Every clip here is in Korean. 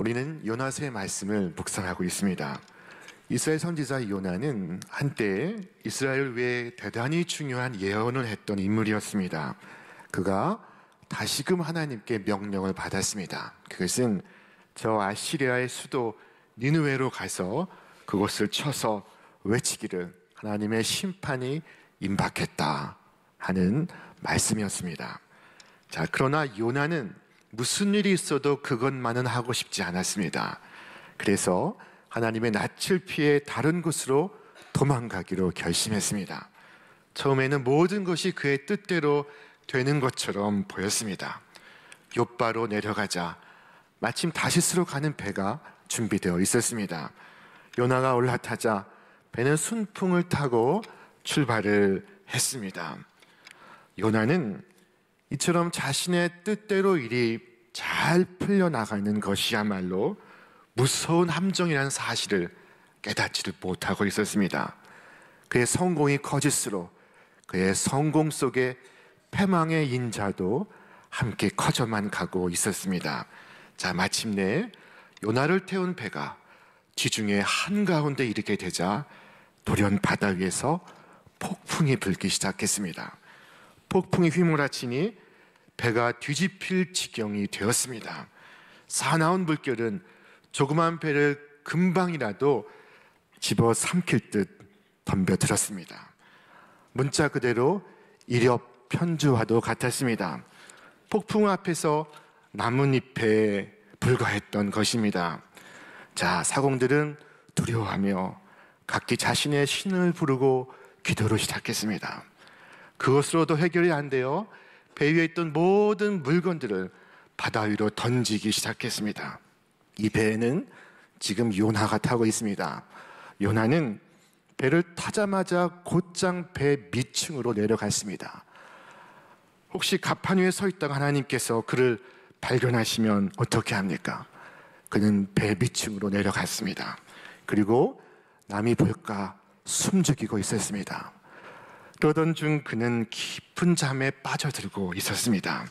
우리는 요나서의 말씀을 묵상하고 있습니다. 이스라엘 선지자 요나는 한때 이스라엘을 위해 대단히 중요한 예언을 했던 인물이었습니다. 그가 다시금 하나님께 명령을 받았습니다. 그것은 저 아시리아의 수도 니느웨로 가서 그곳을 쳐서 외치기를 하나님의 심판이 임박했다 하는 말씀이었습니다. 자, 그러나 요나는 무슨 일이 있어도 그것만은 하고 싶지 않았습니다. 그래서 하나님의 낯을 피해 다른 곳으로 도망가기로 결심했습니다. 처음에는 모든 것이 그의 뜻대로 되는 것처럼 보였습니다. 욥바로 내려가자 마침 다시스로 가는 배가 준비되어 있었습니다. 요나가 올라타자 배는 순풍을 타고 출발을 했습니다. 요나는 이처럼 자신의 뜻대로 일이 잘 풀려나가는 것이야말로 무서운 함정이라는 사실을 깨닫지를 못하고 있었습니다. 그의 성공이 커질수록 그의 성공 속에 패망의 인자도 함께 커져만 가고 있었습니다. 자, 마침내 요나를 태운 배가 지중해 한가운데 이르게 되자 돌연 바다 위에서 폭풍이 불기 시작했습니다. 폭풍이 휘몰아치니 배가 뒤집힐 지경이 되었습니다. 사나운 물결은 조그만 배를 금방이라도 집어삼킬 듯 덤벼들었습니다. 문자 그대로 일엽편주와도 같았습니다. 폭풍 앞에서 나뭇잎에 불과했던 것입니다. 자, 사공들은 두려워하며 각기 자신의 신을 부르고 기도를 시작했습니다. 그것으로도 해결이 안 되어 배 위에 있던 모든 물건들을 바다 위로 던지기 시작했습니다. 이 배에는 지금 요나가 타고 있습니다. 요나는 배를 타자마자 곧장 배 밑층으로 내려갔습니다. 혹시 갑판 위에 서 있다가 하나님께서 그를 발견하시면 어떻게 합니까? 그는 배 밑층으로 내려갔습니다. 그리고 남이 볼까 숨죽이고 있었습니다. 그러던 중 그는 깊은 잠에 빠져들고 있었습니다.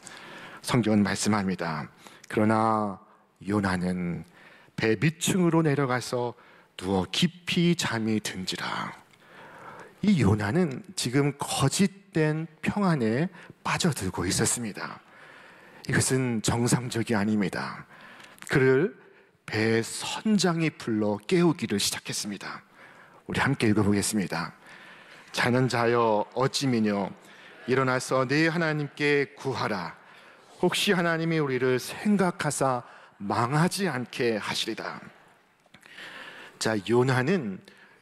성경은 말씀합니다. 그러나 요나는 배 밑층으로 내려가서 누워 깊이 잠이 든지라. 이 요나는 지금 거짓된 평안에 빠져들고 있었습니다. 이것은 정상적이 아닙니다. 그를 배 선장이 불러 깨우기를 시작했습니다. 우리 함께 읽어보겠습니다. 자는 자여 어찌미뇨 일어나서 네 하나님께 구하라. 혹시 하나님이 우리를 생각하사 망하지 않게 하시리다. 자, 요나는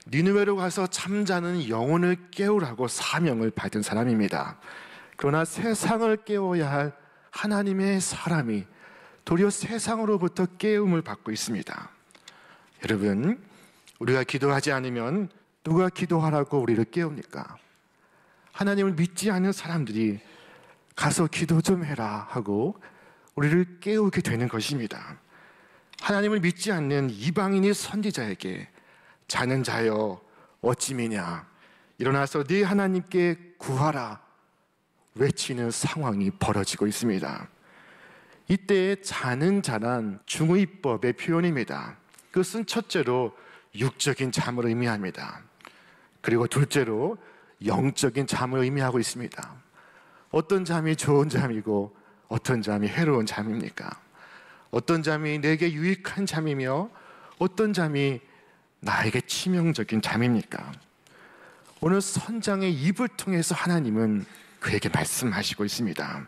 니느웨로 가서 잠자는 영혼을 깨우라고 사명을 받은 사람입니다. 그러나 세상을 깨워야 할 하나님의 사람이 도리어 세상으로부터 깨움을 받고 있습니다. 여러분, 우리가 기도하지 않으면 누가 기도하라고 우리를 깨웁니까? 하나님을 믿지 않는 사람들이 가서 기도 좀 해라 하고 우리를 깨우게 되는 것입니다. 하나님을 믿지 않는 이방인이 선지자에게 자는 자여 어찌미냐 일어나서 네 하나님께 구하라 외치는 상황이 벌어지고 있습니다. 이때 자는 자란 중의법의 표현입니다. 그것은 첫째로 육적인 잠을 의미합니다. 그리고 둘째로 영적인 잠을 의미하고 있습니다. 어떤 잠이 좋은 잠이고 어떤 잠이 해로운 잠입니까? 어떤 잠이 내게 유익한 잠이며 어떤 잠이 나에게 치명적인 잠입니까? 오늘 선장의 입을 통해서 하나님은 그에게 말씀하시고 있습니다.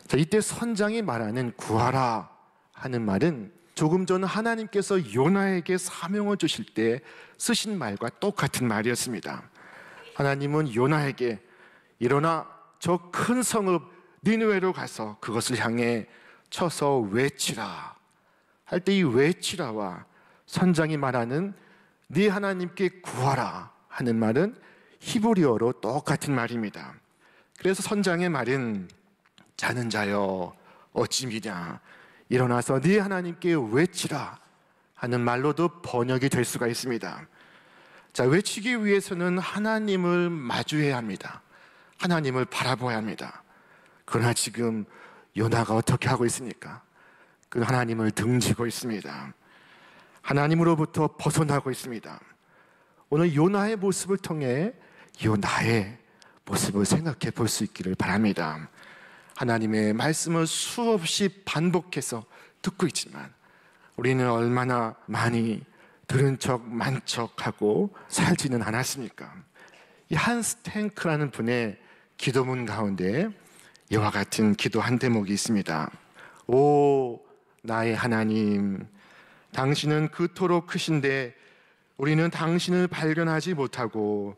자, 이때 선장이 말하는 구하라 하는 말은 조금 전 하나님께서 요나에게 사명을 주실 때 쓰신 말과 똑같은 말이었습니다. 하나님은 요나에게 일어나 저 큰 성읍 니느웨로 가서 그것을 향해 쳐서 외치라 할 때 이 외치라와 선장이 말하는 네 하나님께 구하라 하는 말은 히브리어로 똑같은 말입니다. 그래서 선장의 말은 자는 자여 어찌미냐 일어나서 네 하나님께 외치라 하는 말로도 번역이 될 수가 있습니다. 자, 외치기 위해서는 하나님을 마주해야 합니다. 하나님을 바라봐야 합니다. 그러나 지금 요나가 어떻게 하고 있습니까? 그 하나님을 등지고 있습니다. 하나님으로부터 벗어나고 있습니다. 오늘 요나의 모습을 통해 요나의 모습을 생각해 볼 수 있기를 바랍니다. 하나님의 말씀을 수없이 반복해서 듣고 있지만 우리는 얼마나 많이 들은 척 만척하고 살지는 않았습니까? 이 한스 탱크라는 분의 기도문 가운데 이와 같은 기도 한 대목이 있습니다. 오 나의 하나님, 당신은 그토록 크신데 우리는 당신을 발견하지 못하고,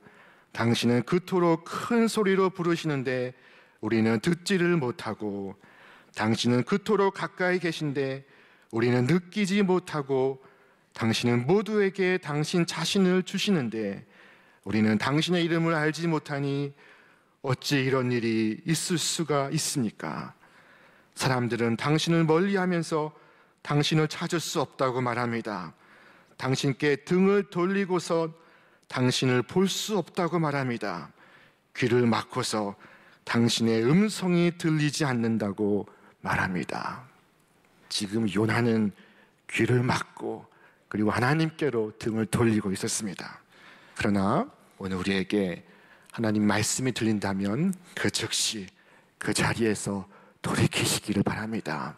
당신은 그토록 큰 소리로 부르시는데 우리는 듣지를 못하고, 당신은 그토록 가까이 계신데 우리는 느끼지 못하고, 당신은 모두에게 당신 자신을 주시는데 우리는 당신의 이름을 알지 못하니 어찌 이런 일이 있을 수가 있습니까? 사람들은 당신을 멀리하면서 당신을 찾을 수 없다고 말합니다. 당신께 등을 돌리고서 당신을 볼 수 없다고 말합니다. 귀를 막고서 당신의 음성이 들리지 않는다고 말합니다. 지금 요나는 귀를 막고 그리고 하나님께로 등을 돌리고 있었습니다. 그러나 오늘 우리에게 하나님 말씀이 들린다면 그 즉시 그 자리에서 돌이키시기를 바랍니다.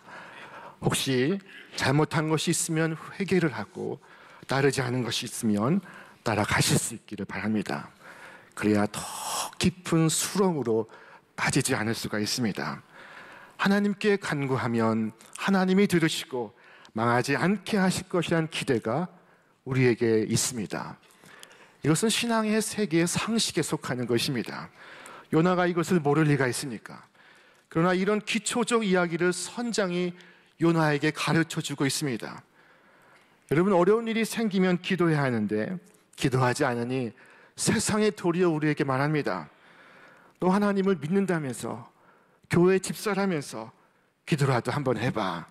혹시 잘못한 것이 있으면 회개를 하고 따르지 않은 것이 있으면 따라가실 수 있기를 바랍니다. 그래야 더 깊은 수렁으로 빠지지 않을 수가 있습니다. 하나님께 간구하면 하나님이 들으시고 망하지 않게 하실 것이라는 기대가 우리에게 있습니다. 이것은 신앙의 세계의 상식에 속하는 것입니다. 요나가 이것을 모를 리가 있습니까? 그러나 이런 기초적 이야기를 선장이 요나에게 가르쳐주고 있습니다. 여러분, 어려운 일이 생기면 기도해야 하는데 기도하지 않으니 세상의 도리어 우리에게 말합니다. 너 하나님을 믿는다면서, 교회 집사라면서 기도라도 한번 해봐.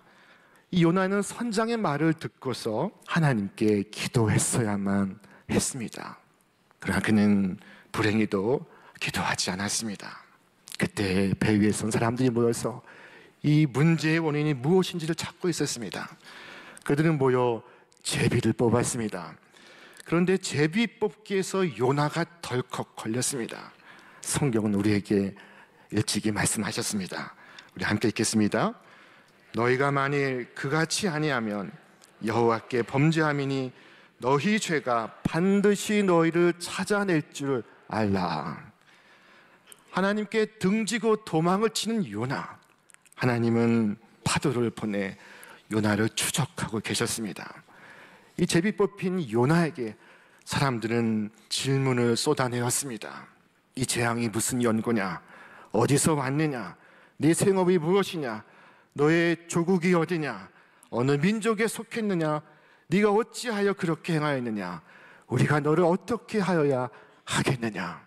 이 요나는 선장의 말을 듣고서 하나님께 기도했어야만 했습니다. 그러나 그는 불행히도 기도하지 않았습니다. 그때 배 위에 선 사람들이 모여서 이 문제의 원인이 무엇인지를 찾고 있었습니다. 그들은 모여 제비를 뽑았습니다. 그런데 제비 뽑기에서 요나가 덜컥 걸렸습니다. 성경은 우리에게 일찍이 말씀하셨습니다. 우리 함께 읽겠습니다. 너희가 만일 그같이 아니하면 여호와께 범죄함이니 너희 죄가 반드시 너희를 찾아낼 줄 알라. 하나님께 등지고 도망을 치는 요나, 하나님은 파도를 보내 요나를 추적하고 계셨습니다. 이 제비 뽑힌 요나에게 사람들은 질문을 쏟아내었습니다. 이 재앙이 무슨 연고냐? 어디서 왔느냐? 네 생업이 무엇이냐? 너의 조국이 어디냐? 어느 민족에 속했느냐? 네가 어찌하여 그렇게 행하였느냐? 우리가 너를 어떻게 하여야 하겠느냐?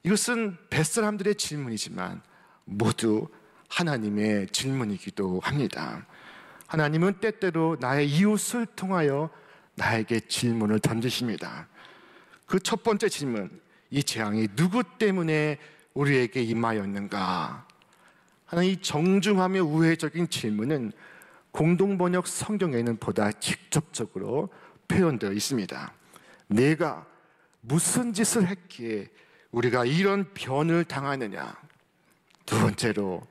이것은 뱃사람들의 질문이지만 모두 하나님의 질문이기도 합니다. 하나님은 때때로 나의 이웃을 통하여 나에게 질문을 던지십니다. 그 첫 번째 질문, 이 재앙이 누구 때문에 우리에게 임하였는가 하는 이 정중하며 우회적인 질문은 공동번역 성경에는 보다 직접적으로 표현되어 있습니다. 내가 무슨 짓을 했기에 우리가 이런 변을 당하느냐? 두 번째로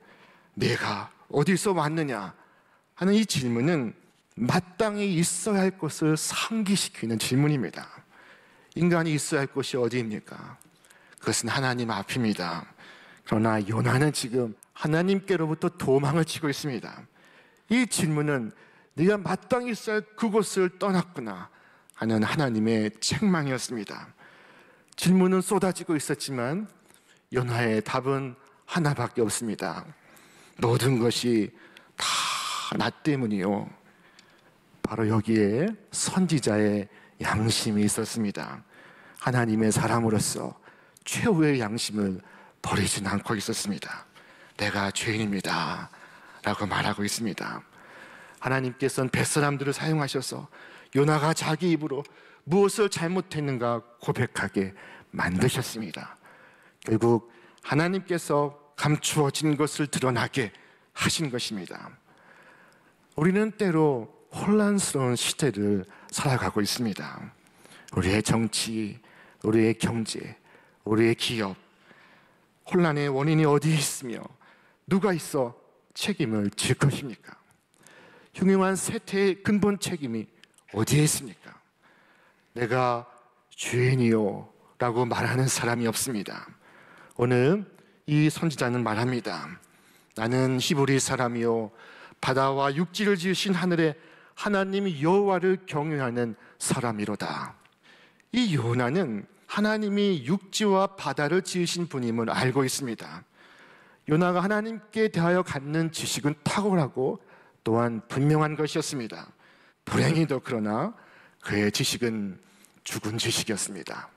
내가 어디서 왔느냐 하는 이 질문은 마땅히 있어야 할 것을 상기시키는 질문입니다. 인간이 있어야 할 곳이 어디입니까? 그것은 하나님 앞입니다. 그러나 요나는 지금 하나님께로부터 도망을 치고 있습니다. 이 질문은 네가 마땅히 있어야 할 그곳을 떠났구나 하는 하나님의 책망이었습니다. 질문은 쏟아지고 있었지만 요나의 답은 하나밖에 없습니다. 모든 것이 다 나 때문이요. 바로 여기에 선지자의 양심이 있었습니다. 하나님의 사람으로서 최후의 양심을 버리진 않고 있었습니다. 내가 죄인입니다 라고 말하고 있습니다. 하나님께서는 뱃사람들을 사용하셔서 요나가 자기 입으로 무엇을 잘못했는가 고백하게 만드셨습니다. 결국 하나님께서 감추어진 것을 드러나게 하신 것입니다. 우리는 때로 혼란스러운 시대를 살아가고 있습니다. 우리의 정치, 우리의 경제, 우리의 기업, 혼란의 원인이 어디에 있으며 누가 있어 책임을 질 것입니까? 흉흉한 세태의 근본 책임이 어디에 있습니까? 내가 죄인이요 라고 말하는 사람이 없습니다. 오늘 이 선지자는 말합니다. 나는 히브리 사람이요 바다와 육지를 지으신 하늘의 하나님 여호와를 경외하는 사람이로다. 이 요나는 하나님이 육지와 바다를 지으신 분임을 알고 있습니다. 요나가 하나님께 대하여 갖는 지식은 탁월하고 또한 분명한 것이었습니다. 불행히도 그러나 그의 지식은 죽은 지식이었습니다.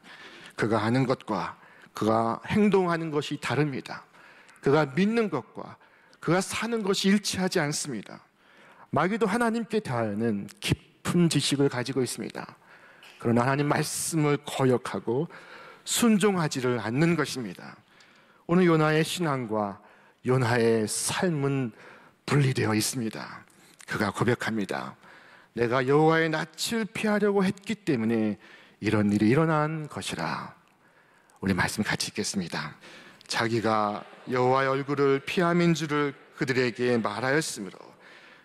그가 아는 것과 그가 행동하는 것이 다릅니다. 그가 믿는 것과 그가 사는 것이 일치하지 않습니다. 마귀도 하나님께 대하여는 깊은 지식을 가지고 있습니다. 그러나 하나님 말씀을 거역하고 순종하지를 않는 것입니다. 오늘 요나의 신앙과 요나의 삶은 분리되어 있습니다. 그가 고백합니다. 내가 여호와의 낯을 피하려고 했기 때문에 이런 일이 일어난 것이라. 우리 말씀 같이 읽겠습니다. 자기가 여호와의 얼굴을 피함인 줄을 그들에게 말하였으므로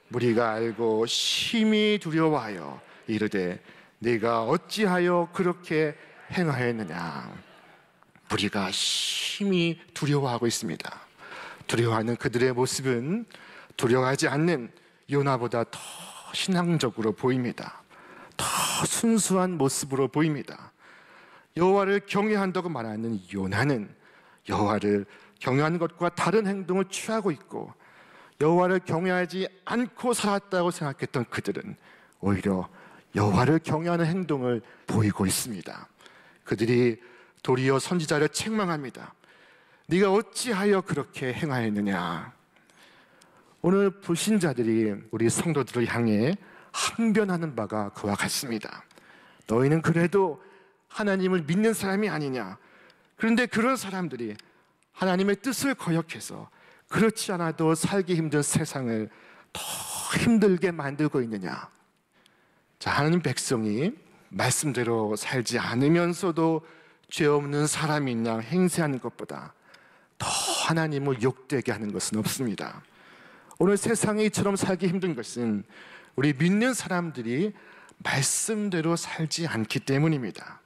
무리가 알고 심히 두려워하여 이르되 네가 어찌하여 그렇게 행하였느냐. 무리가 심히 두려워하고 있습니다. 두려워하는 그들의 모습은 두려워하지 않는 요나보다 더 신앙적으로 보입니다. 더 순수한 모습으로 보입니다. 여호와를 경외한다고 말하는 요나는 여호와를 경외하는 것과 다른 행동을 취하고 있고, 여호와를 경외하지 않고 살았다고 생각했던 그들은 오히려 여호와를 경외하는 행동을 보이고 있습니다. 그들이 도리어 선지자를 책망합니다. 네가 어찌하여 그렇게 행하였느냐. 오늘 불신자들이 우리 성도들을 향해 항변하는 바가 그와 같습니다. 너희는 그래도 하나님을 믿는 사람이 아니냐. 그런데 그런 사람들이 하나님의 뜻을 거역해서 그렇지 않아도 살기 힘든 세상을 더 힘들게 만들고 있느냐. 자, 하나님 백성이 말씀대로 살지 않으면서도 죄 없는 사람인 양 행세하는 것보다 더 하나님을 욕되게 하는 것은 없습니다. 오늘 세상에 이처럼 살기 힘든 것은 우리 믿는 사람들이 말씀대로 살지 않기 때문입니다.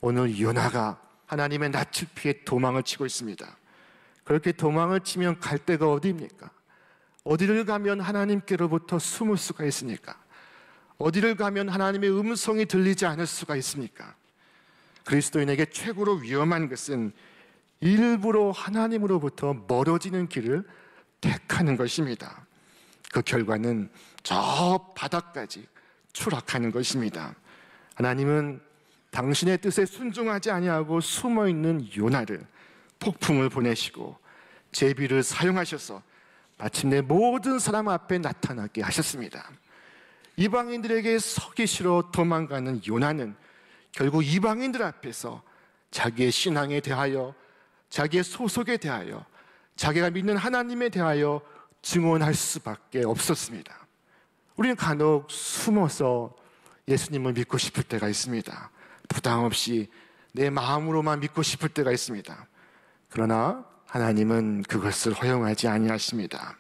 오늘 요나가 하나님의 낯을 피해 도망을 치고 있습니다. 그렇게 도망을 치면 갈 데가 어디입니까? 어디를 가면 하나님께로부터 숨을 수가 있습니까? 어디를 가면 하나님의 음성이 들리지 않을 수가 있습니까? 그리스도인에게 최고로 위험한 것은 일부러 하나님으로부터 멀어지는 길을 택하는 것입니다. 그 결과는 저 바닥까지 추락하는 것입니다. 하나님은 당신의 뜻에 순종하지 아니하고 숨어있는 요나를 폭풍을 보내시고 제비를 사용하셔서 마침내 모든 사람 앞에 나타나게 하셨습니다. 이방인들에게 서기 싫어 도망가는 요나는 결국 이방인들 앞에서 자기의 신앙에 대하여, 자기의 소속에 대하여, 자기가 믿는 하나님에 대하여 증언할 수밖에 없었습니다. 우리는 간혹 숨어서 예수님을 믿고 싶을 때가 있습니다. 부담 없이 내 마음으로만 믿고 싶을 때가 있습니다. 그러나 하나님은 그것을 허용하지 아니하십니다.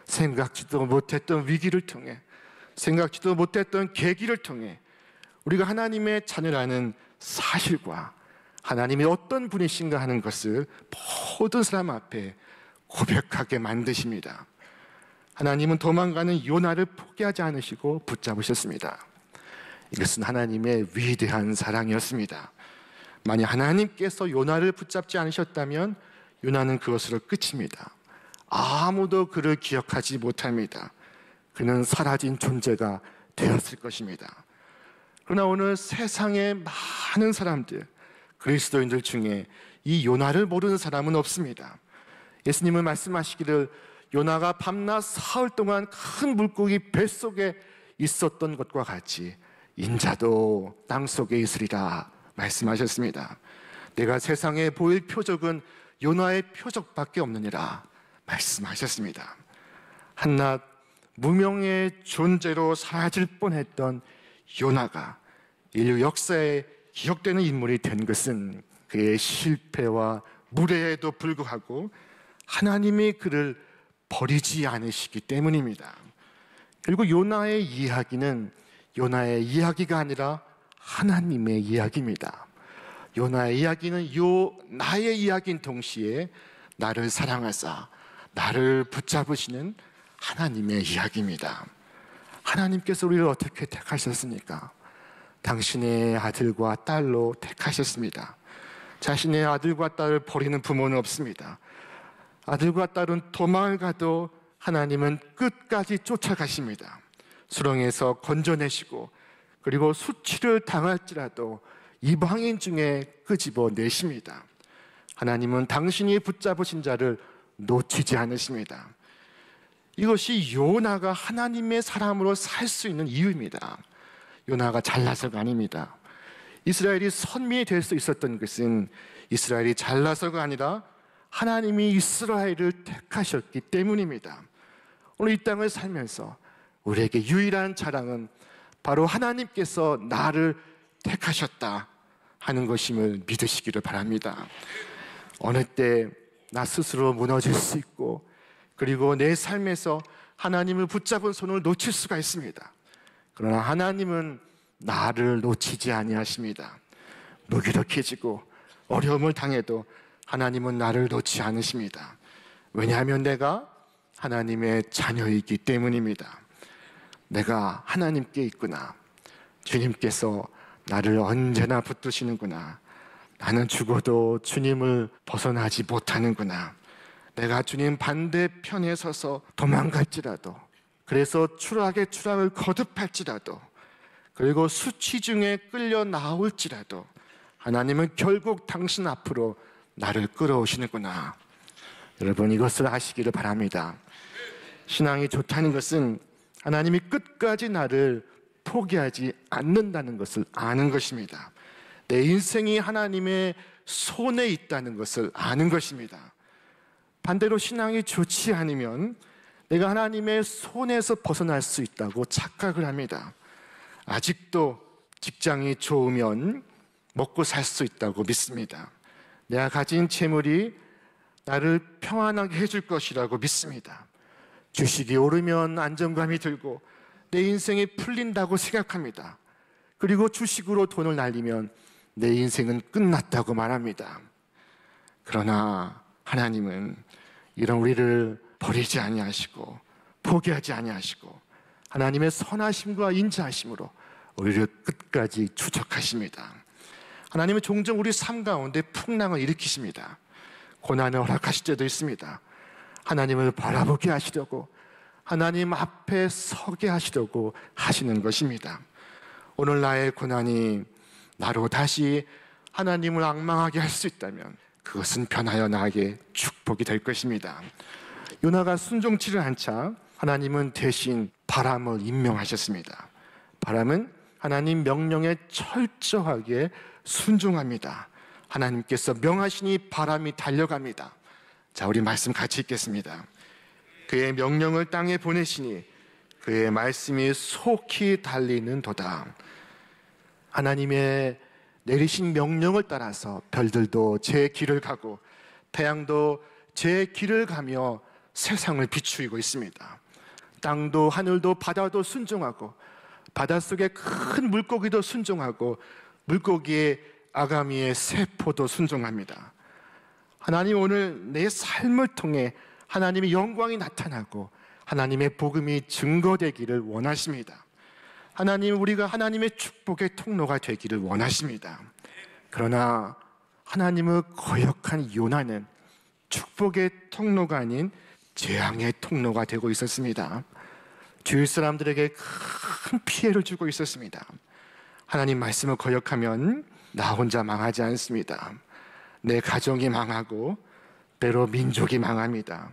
생각지도 못했던 위기를 통해, 생각지도 못했던 계기를 통해 우리가 하나님의 자녀라는 사실과 하나님이 어떤 분이신가 하는 것을 모든 사람 앞에 고백하게 만드십니다. 하나님은 도망가는 요나를 포기하지 않으시고 붙잡으셨습니다. 이것은 하나님의 위대한 사랑이었습니다. 만약 하나님께서 요나를 붙잡지 않으셨다면 요나는 그것으로 끝입니다. 아무도 그를 기억하지 못합니다. 그는 사라진 존재가 되었을 것입니다. 그러나 오늘 세상의 많은 사람들, 그리스도인들 중에 이 요나를 모르는 사람은 없습니다. 예수님은 말씀하시기를 요나가 밤낮 사흘 동안 큰 물고기 뱃속에 있었던 것과 같이 인자도 땅속에 있으리라 말씀하셨습니다. 내가 세상에 보일 표적은 요나의 표적밖에 없느니라 말씀하셨습니다. 한낱 무명의 존재로 사라질 뻔했던 요나가 인류 역사에 기억되는 인물이 된 것은 그의 실패와 무례에도 불구하고 하나님이 그를 버리지 않으시기 때문입니다. 그리고 요나의 이야기는 요나의 이야기가 아니라 하나님의 이야기입니다. 요나의 이야기는 나의 이야기인 동시에 나를 사랑하사 나를 붙잡으시는 하나님의 이야기입니다. 하나님께서 우리를 어떻게 택하셨습니까? 당신의 아들과 딸로 택하셨습니다. 자신의 아들과 딸을 버리는 부모는 없습니다. 아들과 딸은 도망을 가도 하나님은 끝까지 쫓아가십니다. 수렁에서 건져내시고 그리고 수치를 당할지라도 이방인 중에 끄집어내십니다. 하나님은 당신이 붙잡으신 자를 놓치지 않으십니다. 이것이 요나가 하나님의 사람으로 살 수 있는 이유입니다. 요나가 잘나서가 아닙니다. 이스라엘이 선민이 될 수 있었던 것은 이스라엘이 잘나서가 아니라 하나님이 이스라엘을 택하셨기 때문입니다. 오늘 이 땅을 살면서 우리에게 유일한 자랑은 바로 하나님께서 나를 택하셨다 하는 것임을 믿으시기를 바랍니다. 어느 때 나 스스로 무너질 수 있고 그리고 내 삶에서 하나님을 붙잡은 손을 놓칠 수가 있습니다. 그러나 하나님은 나를 놓치지 아니하십니다. 무기력해지고 어려움을 당해도 하나님은 나를 놓지 않으십니다. 왜냐하면 내가 하나님의 자녀이기 때문입니다. 내가 하나님께 있구나. 주님께서 나를 언제나 붙드시는구나. 나는 죽어도 주님을 벗어나지 못하는구나. 내가 주님 반대편에 서서 도망갈지라도, 그래서 추락의 추락을 거듭할지라도, 그리고 수치 중에 끌려 나올지라도 하나님은 결국 당신 앞으로 나를 끌어오시는구나. 여러분, 이것을 아시기를 바랍니다. 신앙이 좋다는 것은 하나님이 끝까지 나를 포기하지 않는다는 것을 아는 것입니다. 내 인생이 하나님의 손에 있다는 것을 아는 것입니다. 반대로 신앙이 좋지 않으면 내가 하나님의 손에서 벗어날 수 있다고 착각을 합니다. 아직도 직장이 좋으면 먹고 살 수 있다고 믿습니다. 내가 가진 재물이 나를 평안하게 해줄 것이라고 믿습니다. 주식이 오르면 안정감이 들고 내 인생이 풀린다고 생각합니다. 그리고 주식으로 돈을 날리면 내 인생은 끝났다고 말합니다. 그러나 하나님은 이런 우리를 버리지 아니하시고 포기하지 아니하시고 하나님의 선하심과 인자하심으로 우리를 끝까지 추적하십니다. 하나님은 종종 우리 삶 가운데 풍랑을 일으키십니다. 고난을 허락하실 때도 있습니다. 하나님을 바라보게 하시려고, 하나님 앞에 서게 하시려고 하시는 것입니다. 오늘 나의 고난이 나로 다시 하나님을 앙망하게 할 수 있다면 그것은 변하여 나에게 축복이 될 것입니다. 요나가 순종치를 않자 하나님은 대신 바람을 임명하셨습니다. 바람은 하나님 명령에 철저하게 순종합니다. 하나님께서 명하시니 바람이 달려갑니다. 자, 우리 말씀 같이 읽겠습니다. 그의 명령을 땅에 보내시니 그의 말씀이 속히 달리는 도다. 하나님의 내리신 명령을 따라서 별들도 제 길을 가고 태양도 제 길을 가며 세상을 비추이고 있습니다. 땅도 하늘도 바다도 순종하고 바닷속의 큰 물고기도 순종하고 물고기의 아가미의 세포도 순종합니다. 하나님, 오늘 내 삶을 통해 하나님의 영광이 나타나고 하나님의 복음이 증거되기를 원하십니다. 하나님, 우리가 하나님의 축복의 통로가 되기를 원하십니다. 그러나 하나님의 거역한 요나는 축복의 통로가 아닌 재앙의 통로가 되고 있었습니다. 주위 사람들에게 큰 피해를 주고 있었습니다. 하나님 말씀을 거역하면 나 혼자 망하지 않습니다. 내 가정이 망하고 때로 민족이 망합니다.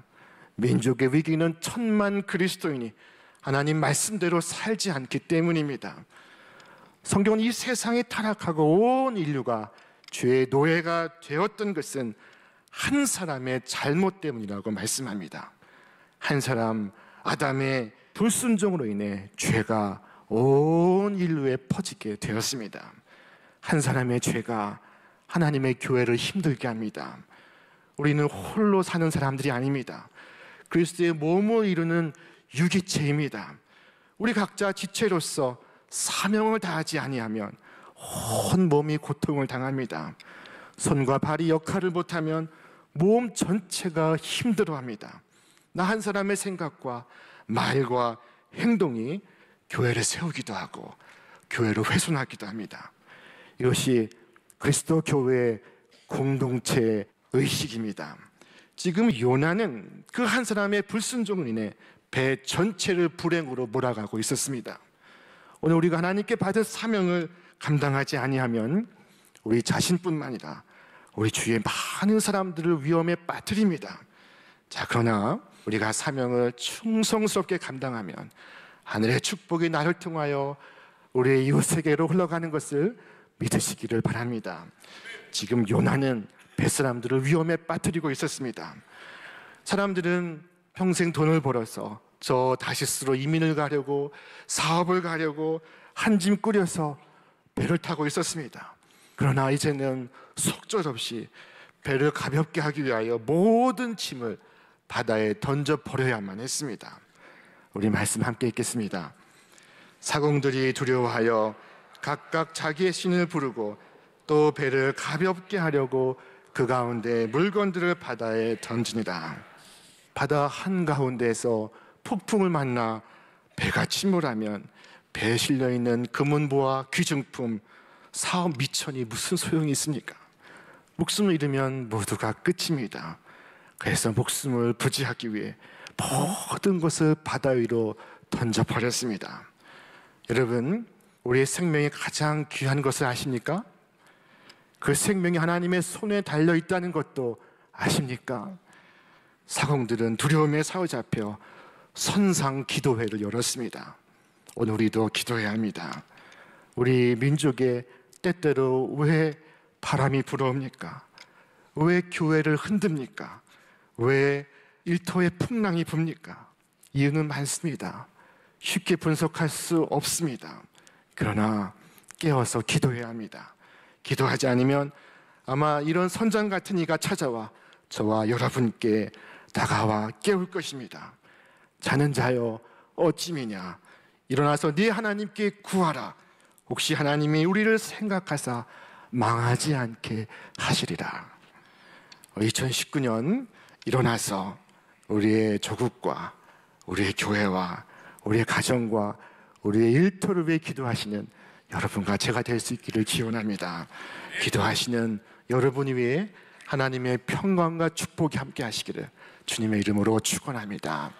민족의 위기는 천만 그리스도인이 하나님 말씀대로 살지 않기 때문입니다. 성경은 이 세상이 타락하고 온 인류가 죄의 노예가 되었던 것은 한 사람의 잘못 때문이라고 말씀합니다. 한 사람, 아담의 불순종으로 인해 죄가 온 인류에 퍼지게 되었습니다. 한 사람의 죄가 하나님의 교회를 힘들게 합니다. 우리는 홀로 사는 사람들이 아닙니다. 그리스도의 몸을 이루는 유기체입니다. 우리 각자 지체로서 사명을 다하지 아니하면 온 몸이 고통을 당합니다. 손과 발이 역할을 못하면 몸 전체가 힘들어합니다. 나 한 사람의 생각과 말과 행동이 교회를 세우기도 하고 교회를 훼손하기도 합니다. 이것이 그리스도 교회의 공동체 의식입니다. 지금 요나는 그 한 사람의 불순종으로 인해 배 전체를 불행으로 몰아가고 있었습니다. 오늘 우리가 하나님께 받은 사명을 감당하지 아니하면 우리 자신뿐만 아니라 우리 주위의 많은 사람들을 위험에 빠뜨립니다. 자, 그러나 우리가 사명을 충성스럽게 감당하면 하늘의 축복이 나를 통하여 우리의 이웃에게로 흘러가는 것을 믿으시기를 바랍니다. 지금 요나는 뱃사람들을 위험에 빠뜨리고 있었습니다. 사람들은 평생 돈을 벌어서 저 다시스로 이민을 가려고 사업을 가려고 한 짐 꾸려서 배를 타고 있었습니다. 그러나 이제는 속절없이 배를 가볍게 하기 위하여 모든 짐을 바다에 던져버려야만 했습니다. 우리 말씀 함께 읽겠습니다. 사공들이 두려워하여 각각 자기의 신을 부르고 또 배를 가볍게 하려고 그 가운데 물건들을 바다에 던지니라. 바다 한가운데에서 폭풍을 만나 배가 침몰하면 배에 실려있는 금은보와 귀중품 사업 미천이 무슨 소용이 있습니까? 목숨을 잃으면 모두가 끝입니다. 그래서 목숨을 부지하기 위해 모든 것을 바다 위로 던져버렸습니다. 여러분, 우리의 생명이 가장 귀한 것을 아십니까? 그 생명이 하나님의 손에 달려있다는 것도 아십니까? 사공들은 두려움에 사로잡혀 선상 기도회를 열었습니다. 오늘 우리도 기도해야 합니다. 우리 민족에 때때로 왜 바람이 불어옵니까? 왜 교회를 흔듭니까? 왜 일터에 풍랑이 붑니까? 이유는 많습니다. 쉽게 분석할 수 없습니다. 그러나 깨어서 기도해야 합니다. 기도하지 않으면 아마 이런 선장 같은 이가 찾아와 저와 여러분께 다가와 깨울 것입니다. 자는 자여 어찌미냐, 일어나서 네 하나님께 구하라. 혹시 하나님이 우리를 생각하사 망하지 않게 하시리라. 2019년 일어나서 우리의 조국과 우리의 교회와 우리의 가정과 우리의 일터를 위해 기도하시는 여러분과 제가 될 수 있기를 기원합니다. 기도하시는 여러분이 위해 하나님의 평강과 축복이 함께 하시기를 주님의 이름으로 축원합니다.